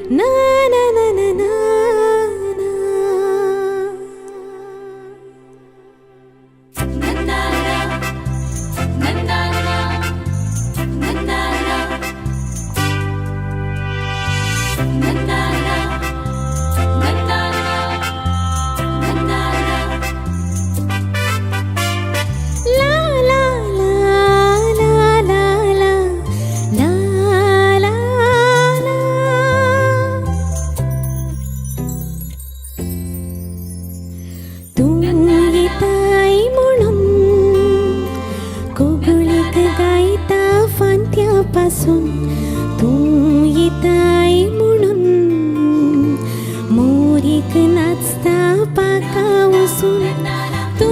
na na na na na na. Na na na na na na na na. Na na na na na na na. La la la la la la la la la. तू येताय म्हणून कोगुळीक गायता फांत्यापासून तू येताय म्हणून मोरीक नाचता पाका वसून तू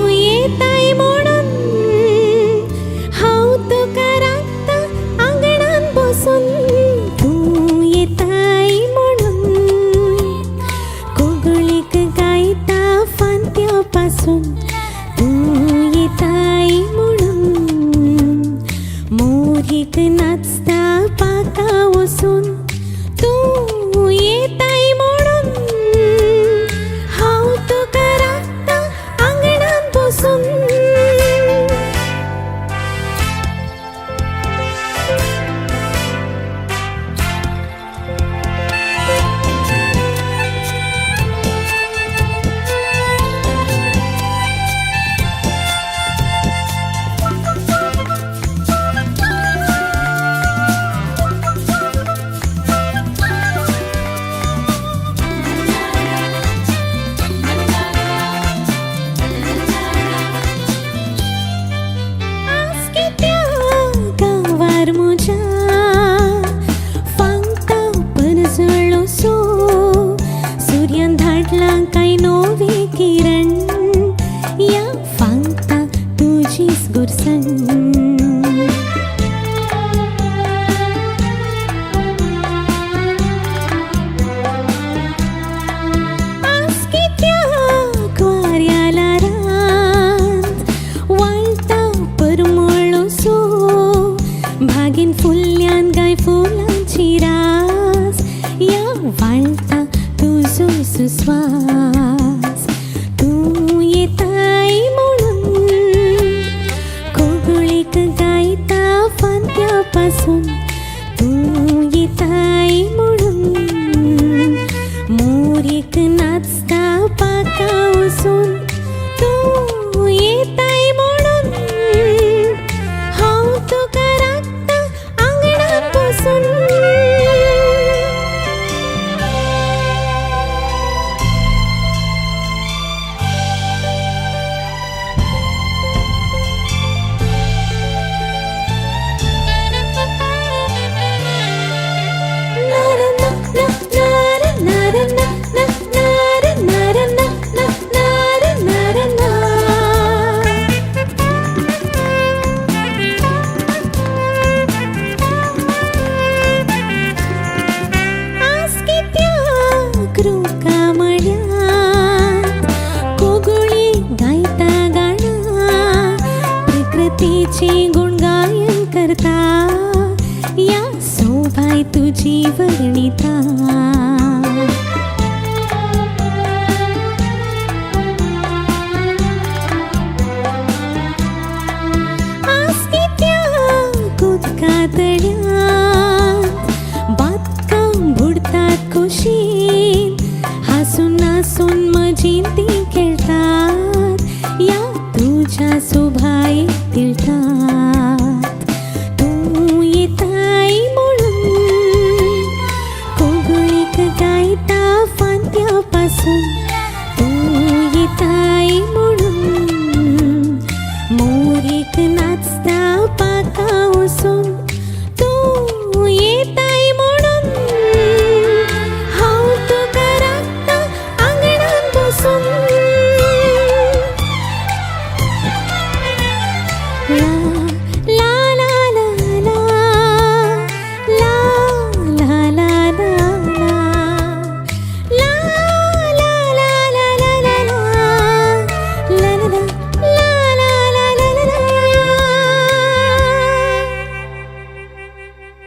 येताय म्हणून हांव तुका राखता आंगणान बसून तू येताय म्हणून कोगुळीक गायता फांत्यापासून तू येताय म्हणून मोरीक नाचता पाका वसून तू येताय म्हणून हांव तुका राखता आंगणान बसून. सूर्यान धाडला काय नवे किरण या फांगता तुजीच गुरसण. आज कित्याक वाऱ्याला रात वाळटा परमळो सो भागीन फुल्ल्यान गाय फुलांची रास या वाळटा तुजो सुस्वास. तू येताय म्हणून कोगुळीक गायता फांत्यापासून तू येताय म्हणून मोरीक नाचता पाका वसून तू येताय म्हणून हांव तुका राखता आंगणान बसून. प्रकृतीचे गुणगायन करता या सोभाय तुझी वर्णिता. आज कित्याक उदकातल्यात बातकां बुडतात खोशेन हांसून हांसून मजीन तीं खेळटात या तुझ्या सोभाय तिळटात. तू येताय म्हणून कोगुळीक गायता फांत्यापासून तू येताय म्हणून